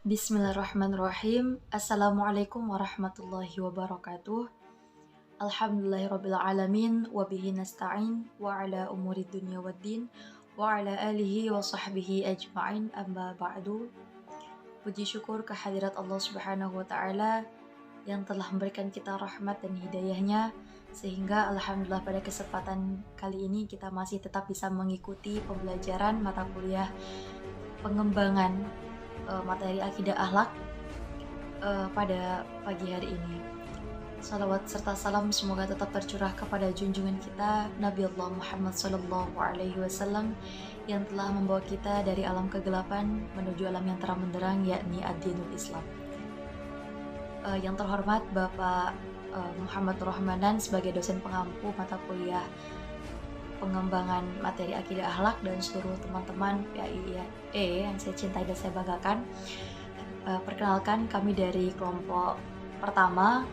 Bismillahirrahmanirrahim. Assalamualaikum warahmatullahi wabarakatuh. Alhamdulillahirrabbilalamin. Wabihi nasta'in. Wa ala umuri dunya waddin. Wa ala alihi wa sahbihi ajma'in. Amma ba'du. Puji syukur kehadirat Allah subhanahu wa ta'ala yang telah memberikan kita rahmat dan hidayahnya, sehingga alhamdulillah pada kesempatan kali ini kita masih tetap bisa mengikuti pembelajaran mata kuliah pengembangan materi akidah akhlak pada pagi hari ini. Salawat serta salam semoga tetap tercurah kepada junjungan kita Nabi Allah Muhammad SAW yang telah membawa kita dari alam kegelapan menuju alam yang terang benderang, yakni ad-dinul Islam. Yang terhormat Bapak Muhammad Rahmanan sebagai dosen pengampu mata kuliah pengembangan materi akidah akhlak dan seluruh teman-teman PAIE yang saya cintai dan saya banggakan. Perkenalkan, kami dari kelompok pertama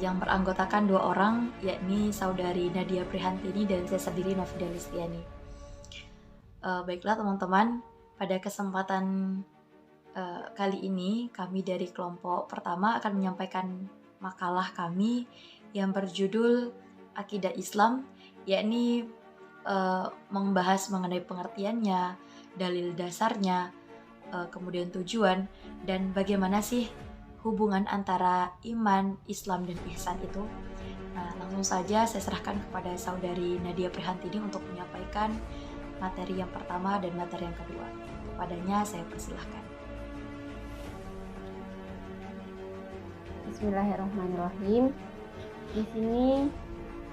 yang beranggotakan 2 orang, yakni saudari Nadia Prihantini dan saya sendiri Nafida Listiani. Baiklah teman-teman, pada kesempatan kali ini kami dari kelompok pertama akan menyampaikan makalah kami yang berjudul Akidah Islam, yakni membahas mengenai pengertiannya, dalil dasarnya, kemudian tujuan, dan bagaimana sih hubungan antara iman, Islam, dan ihsan itu. Nah, langsung saja saya serahkan kepada saudari Nadia Prihantini untuk menyampaikan materi yang pertama dan materi yang kedua. Kepadanya saya persilahkan. Bismillahirrahmanirrahim. Di sini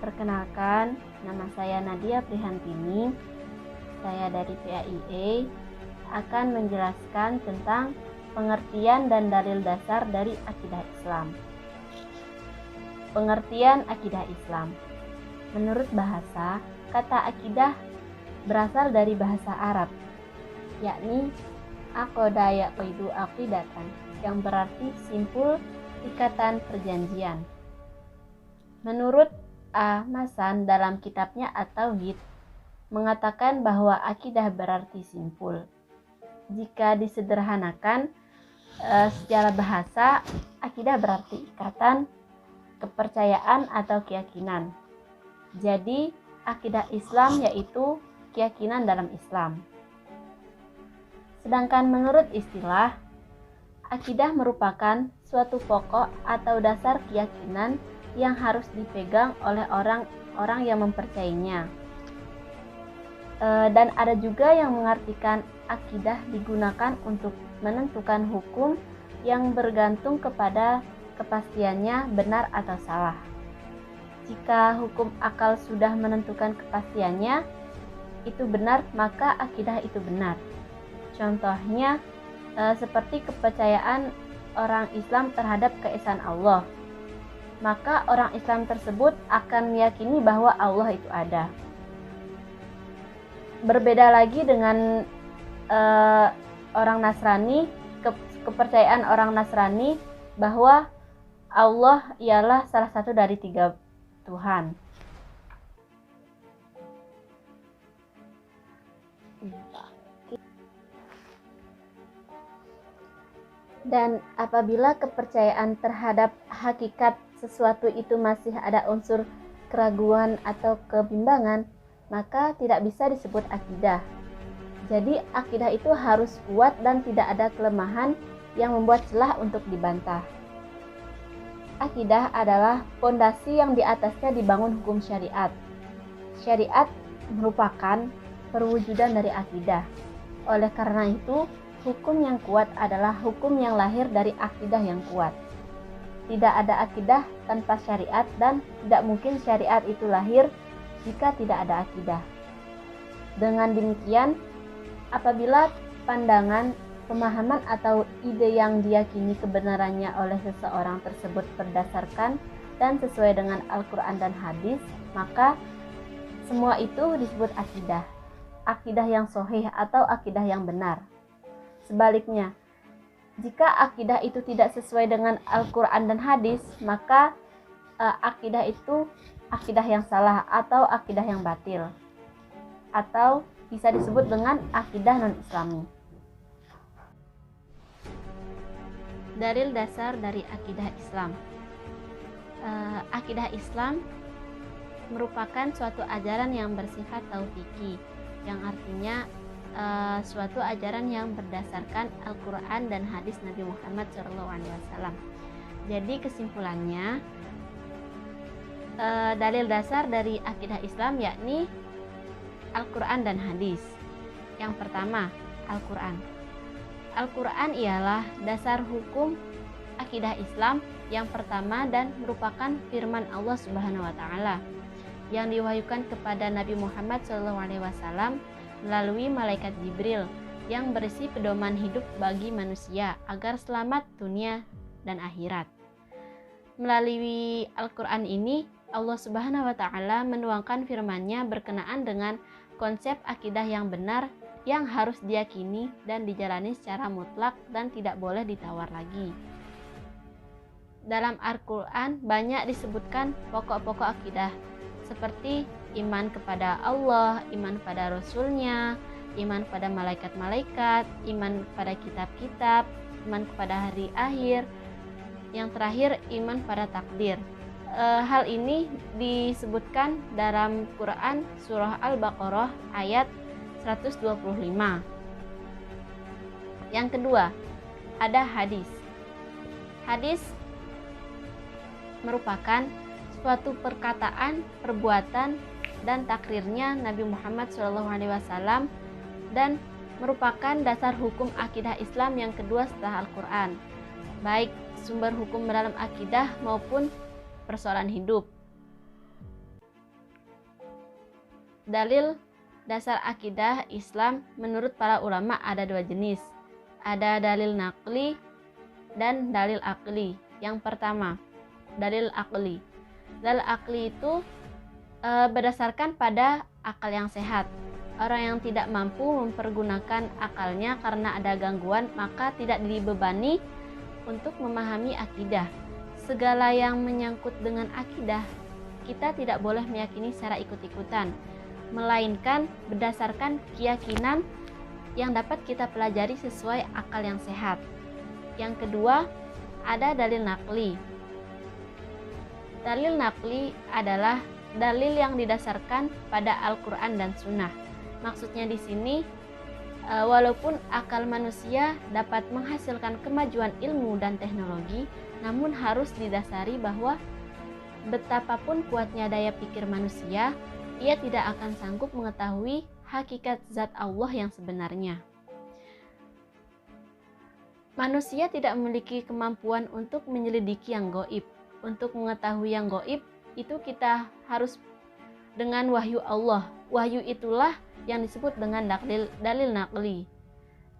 perkenalkan, nama saya Nadia Prihantini. Saya dari PAIE akan menjelaskan tentang pengertian dan dalil dasar dari akidah Islam. Pengertian akidah Islam. Menurut bahasa, kata akidah berasal dari bahasa Arab, yakni aqada yaqidu aqidatan, yang berarti simpul, ikatan, perjanjian. Menurut A. Masan dalam kitabnya At-Tauhid mengatakan bahwa akidah berarti simpul. Jika disederhanakan secara bahasa, akidah berarti ikatan, kepercayaan atau keyakinan. Jadi, akidah Islam yaitu keyakinan dalam Islam. Sedangkan menurut istilah, akidah merupakan suatu pokok atau dasar keyakinan yang harus dipegang oleh orang-orang yang mempercayainya. Dan ada juga yang mengartikan akidah digunakan untuk menentukan hukum yang bergantung kepada kepastiannya benar atau salah. Jika hukum akal sudah menentukan kepastiannya itu benar, maka akidah itu benar. Contohnya seperti kepercayaan orang Islam terhadap keesaan Allah. Maka orang Islam tersebut akan meyakini bahwa Allah itu ada. Berbeda lagi dengan orang Nasrani, kepercayaan orang Nasrani bahwa Allah ialah salah satu dari 3 Tuhan. Dan apabila kepercayaan terhadap hakikat sesuatu itu masih ada unsur keraguan atau kebimbangan, maka tidak bisa disebut akidah. Jadi akidah itu harus kuat dan tidak ada kelemahan yang membuat celah untuk dibantah. Akidah adalah fondasi yang di atasnya dibangun hukum syariat. Syariat merupakan perwujudan dari akidah. Oleh karena itu, hukum yang kuat adalah hukum yang lahir dari akidah yang kuat. Tidak ada akidah tanpa syariat dan tidak mungkin syariat itu lahir jika tidak ada akidah. Dengan demikian, apabila pandangan, pemahaman atau ide yang diyakini kebenarannya oleh seseorang tersebut berdasarkan dan sesuai dengan Al-Quran dan hadis, maka semua itu disebut akidah. Akidah yang sahih atau akidah yang benar. Sebaliknya, jika akidah itu tidak sesuai dengan Al-Quran dan hadis, maka akidah itu akidah yang salah atau akidah yang batil, atau bisa disebut dengan akidah non-Islami. Dalil dasar dari akidah Islam. Akidah Islam merupakan suatu ajaran yang bersifat taufiki, yang artinya suatu ajaran yang berdasarkan Al-Quran dan hadis Nabi Muhammad SAW. Jadi kesimpulannya, dalil dasar dari akidah Islam yakni Al-Quran dan hadis. Yang pertama, Al-Quran. Al-Quran ialah dasar hukum akidah Islam yang pertama dan merupakan firman Allah Subhanahu wa taala yang diwahyukan kepada Nabi Muhammad SAW melalui malaikat Jibril yang berisi pedoman hidup bagi manusia agar selamat dunia dan akhirat. Melalui Al-Quran ini, Allah Subhanahu wa taala menuangkan firman-Nya berkenaan dengan konsep akidah yang benar yang harus diyakini dan dijalani secara mutlak dan tidak boleh ditawar lagi. Dalam Al-Quran banyak disebutkan pokok-pokok akidah seperti iman kepada Allah, iman pada Rasul-Nya, iman pada malaikat-malaikat, iman pada kitab-kitab, iman kepada hari akhir, yang terakhir iman pada takdir. Hal ini disebutkan dalam Quran surah Al-Baqarah ayat 125. Yang kedua, ada hadis. Hadis merupakan suatu perkataan, perbuatan, dan takrirnya Nabi Muhammad SAW dan merupakan dasar hukum akidah Islam yang kedua setelah Al-Quran, baik sumber hukum dalam akidah maupun persoalan hidup. Dalil dasar akidah Islam menurut para ulama ada dua jenis. Ada dalil naqli dan dalil akli. Yang pertama, dalil akli. Dalil akli itu berdasarkan pada akal yang sehat. Orang yang tidak mampu mempergunakan akalnya karena ada gangguan, maka tidak dibebani untuk memahami akidah. Segala yang menyangkut dengan akidah, kita tidak boleh meyakini secara ikut-ikutan, melainkan berdasarkan keyakinan yang dapat kita pelajari sesuai akal yang sehat. Yang kedua, ada dalil naqli. Dalil naqli adalah dalil yang didasarkan pada Al-Quran dan Sunnah. Maksudnya di sini, walaupun akal manusia dapat menghasilkan kemajuan ilmu dan teknologi, namun harus didasari bahwa betapapun kuatnya daya pikir manusia, ia tidak akan sanggup mengetahui hakikat zat Allah yang sebenarnya. Manusia tidak memiliki kemampuan untuk menyelidiki yang gaib. Untuk mengetahui yang gaib, itu kita harus dengan wahyu Allah. Wahyu itulah yang disebut dengan dalil naqli.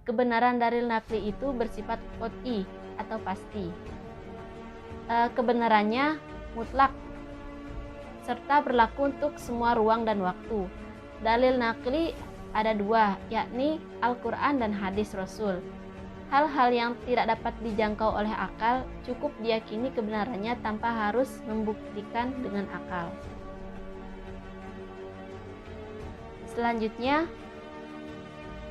Kebenaran dalil naqli itu bersifat qot'i atau pasti. Kebenarannya mutlak serta berlaku untuk semua ruang dan waktu. Dalil naqli ada dua, yakni Al-Quran dan hadis Rasul. Hal-hal yang tidak dapat dijangkau oleh akal cukup diyakini kebenarannya tanpa harus membuktikan dengan akal. Selanjutnya,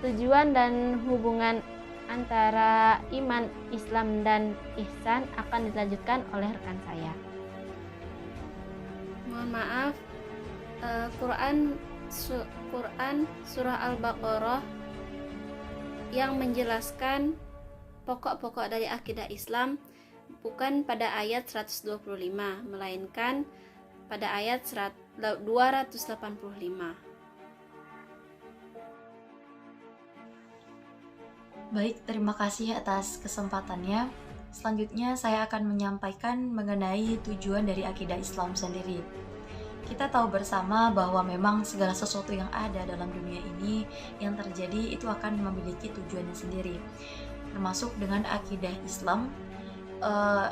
tujuan dan hubungan antara iman, Islam, dan ihsan akan dilanjutkan oleh rekan saya. Mohon maaf, Quran surah Al-Baqarah yang menjelaskan pokok-pokok dari akidah Islam bukan pada ayat 125, melainkan pada ayat 285. Baik, terima kasih atas kesempatannya. Selanjutnya saya akan menyampaikan mengenai tujuan dari akidah Islam sendiri. Kita tahu bersama bahwa memang segala sesuatu yang ada dalam dunia ini yang terjadi itu akan memiliki tujuannya sendiri. Termasuk dengan akidah Islam,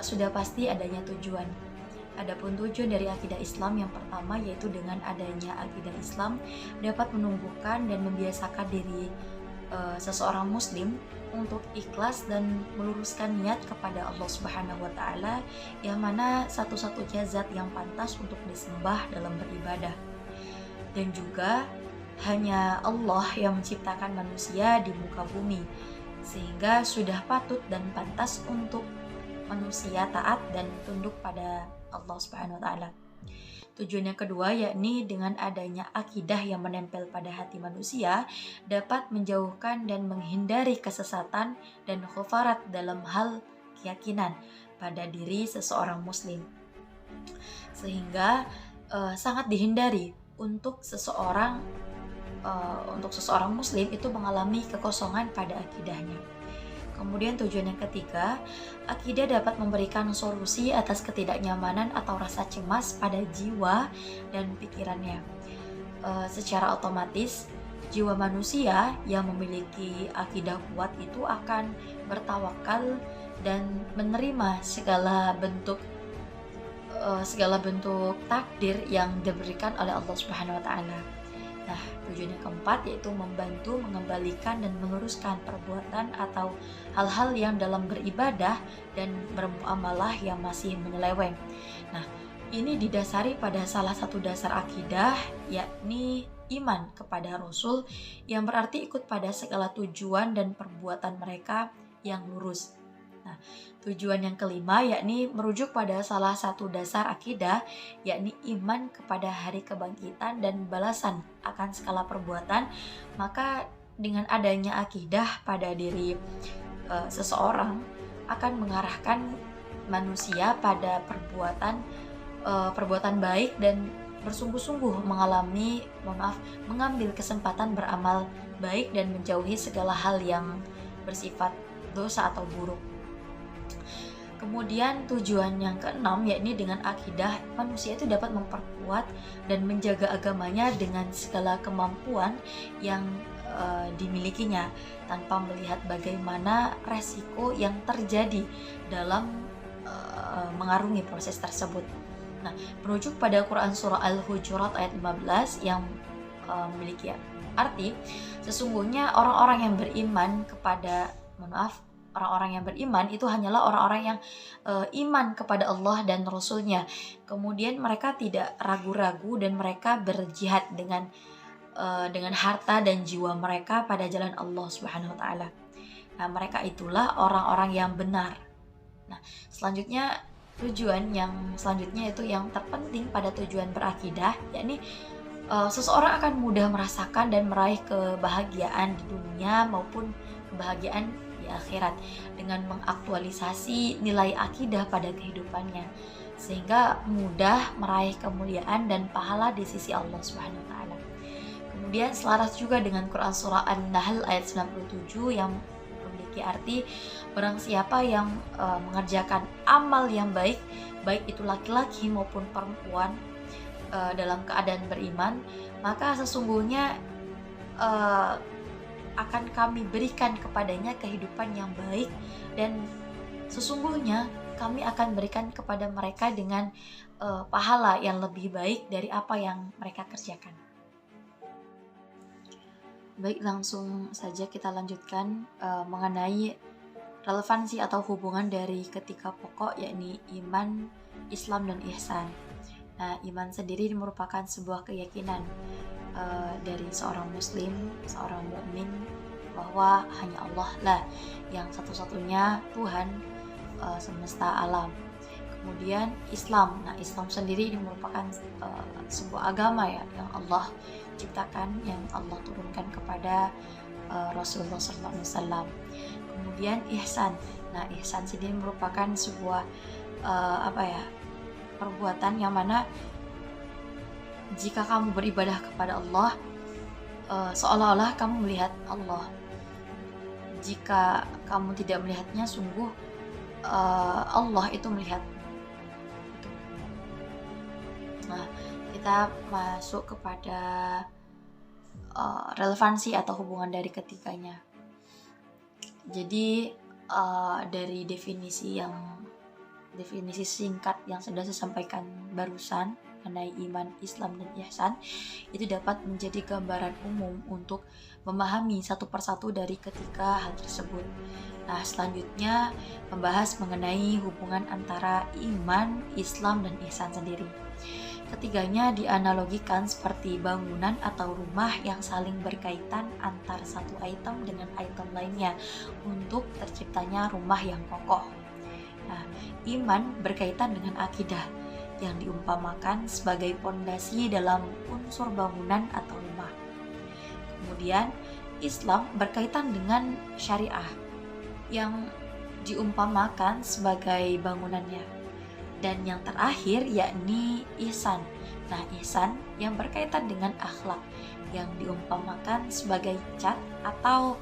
sudah pasti adanya tujuan. Adapun tujuan dari akidah Islam yang pertama yaitu dengan adanya akidah Islam dapat menumbuhkan dan membiasakan diri seseorang muslim untuk ikhlas dan meluruskan niat kepada Allah Subhanahu wa taala yang mana satu-satunya zat yang pantas untuk disembah dalam beribadah. Dan juga hanya Allah yang menciptakan manusia di muka bumi, sehingga sudah patut dan pantas untuk manusia taat dan tunduk pada Allah Subhanahu wa taala. Tujuan yang kedua yakni dengan adanya akidah yang menempel pada hati manusia dapat menjauhkan dan menghindari kesesatan dan khufarat dalam hal keyakinan pada diri seseorang muslim. Sehingga sangat dihindari untuk seseorang muslim itu mengalami kekosongan pada akidahnya. Kemudian tujuan yang ketiga, akidah dapat memberikan solusi atas ketidaknyamanan atau rasa cemas pada jiwa dan pikirannya. Secara otomatis, jiwa manusia yang memiliki akidah kuat itu akan bertawakal dan menerima segala bentuk takdir yang diberikan oleh Allah Subhanahu wa taala. Nah, tujuan yang keempat yaitu membantu mengembalikan dan meluruskan perbuatan atau hal-hal yang dalam beribadah dan bermuamalah yang masih menyeleweng. Nah, ini didasari pada salah satu dasar akidah, yakni iman kepada Rasul, yang berarti ikut pada segala tujuan dan perbuatan mereka yang lurus. Nah, tujuan yang kelima yakni merujuk pada salah satu dasar akidah, yakni iman kepada hari kebangkitan dan balasan akan segala perbuatan. Maka dengan adanya akidah pada diri seseorang akan mengarahkan manusia pada perbuatan baik dan bersungguh-sungguh mengambil kesempatan beramal baik dan menjauhi segala hal yang bersifat dosa atau buruk. Kemudian tujuan yang keenam yakni dengan akidah manusia itu dapat memperkuat dan menjaga agamanya dengan segala kemampuan yang dimilikinya tanpa melihat bagaimana resiko yang terjadi dalam mengarungi proses tersebut. Nah, merujuk pada Quran surah Al-Hujurat ayat 15 yang memiliki arti, sesungguhnya orang-orang yang beriman orang-orang yang beriman itu hanyalah orang-orang yang iman kepada Allah dan Rasul-Nya. Kemudian mereka tidak ragu-ragu dan mereka berjihad dengan harta dan jiwa mereka pada jalan Allah Subhanahu wa taala. Nah, mereka itulah orang-orang yang benar. Nah, tujuan yang selanjutnya itu yang terpenting pada tujuan berakidah, yakni seseorang akan mudah merasakan dan meraih kebahagiaan di dunia maupun kebahagiaan di akhirat dengan mengaktualisasi nilai akidah pada kehidupannya, sehingga mudah meraih kemuliaan dan pahala di sisi Allah Subhanahu wa taala. Kemudian selaras juga dengan Quran surah An-Nahl ayat 97 yang memiliki arti, barang siapa yang mengerjakan amal yang baik itu laki-laki maupun perempuan dalam keadaan beriman, maka sesungguhnya akan kami berikan kepadanya kehidupan yang baik, dan sesungguhnya kami akan berikan kepada mereka dengan pahala yang lebih baik dari apa yang mereka kerjakan. Baik, langsung saja kita lanjutkan mengenai relevansi atau hubungan dari ketiga pokok, yakni iman, Islam, dan ihsan. Nah, iman sendiri merupakan sebuah keyakinan dari seorang muslim, seorang mukmin, bahwa hanya Allah lah yang satu-satunya Tuhan semesta alam. Kemudian Islam. Nah, Islam sendiri ini merupakan sebuah agama ya yang Allah ciptakan, yang Allah turunkan kepada Rasulullah SAW. Kemudian ihsan. Nah, ihsan sendiri merupakan sebuah perbuatan yang mana jika kamu beribadah kepada Allah, seolah-olah kamu melihat Allah. Jika kamu tidak melihatnya, sungguh Allah itu melihat. Nah, kita masuk kepada relevansi atau hubungan dari ketiganya. Jadi dari definisi singkat yang sudah saya sampaikan barusan mengenai iman, Islam, dan ihsan, itu dapat menjadi gambaran umum untuk memahami satu persatu dari ketiga hal tersebut. Nah, selanjutnya membahas mengenai hubungan antara iman, Islam, dan ihsan sendiri. Ketiganya dianalogikan seperti bangunan atau rumah yang saling berkaitan antara satu item dengan item lainnya untuk terciptanya rumah yang kokoh. Nah, iman berkaitan dengan akidah yang diumpamakan sebagai pondasi dalam unsur bangunan atau rumah. Kemudian, Islam berkaitan dengan syariah yang diumpamakan sebagai bangunannya. Dan yang terakhir yakni ihsan. Nah, ihsan yang berkaitan dengan akhlak yang diumpamakan sebagai cat atau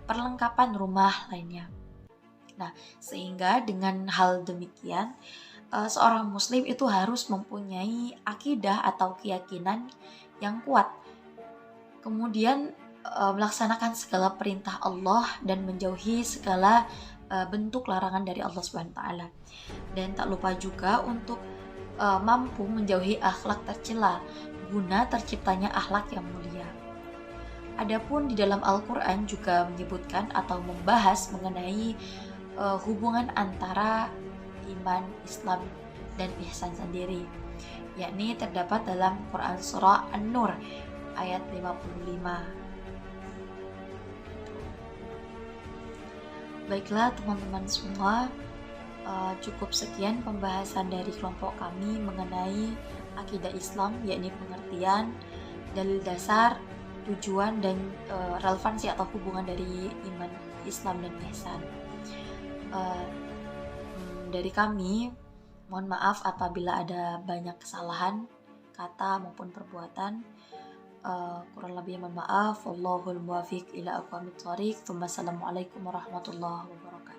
perlengkapan rumah lainnya. Nah, sehingga dengan hal demikian, seorang muslim itu harus mempunyai akidah atau keyakinan yang kuat. Kemudian melaksanakan segala perintah Allah dan menjauhi segala bentuk larangan dari Allah Subhanahu wa taala. Dan tak lupa juga untuk mampu menjauhi akhlak tercela guna terciptanya akhlak yang mulia. Adapun di dalam Al-Qur'an juga menyebutkan atau membahas mengenai hubungan antara iman, Islam, dan ihsan sendiri, yakni terdapat dalam Quran Surah An-Nur ayat 55. Baiklah teman-teman semua, cukup sekian pembahasan dari kelompok kami mengenai akidah Islam, yakni pengertian, dalil dasar, tujuan, dan relevansi atau hubungan dari iman, Islam, dan ihsan. Dari kami, mohon maaf apabila ada banyak kesalahan kata maupun perbuatan. Kurang lebih mohon maaf. Wallahul muwaffiq ila aqwamit thoriq. Assalamualaikum warahmatullahi wabarakatuh.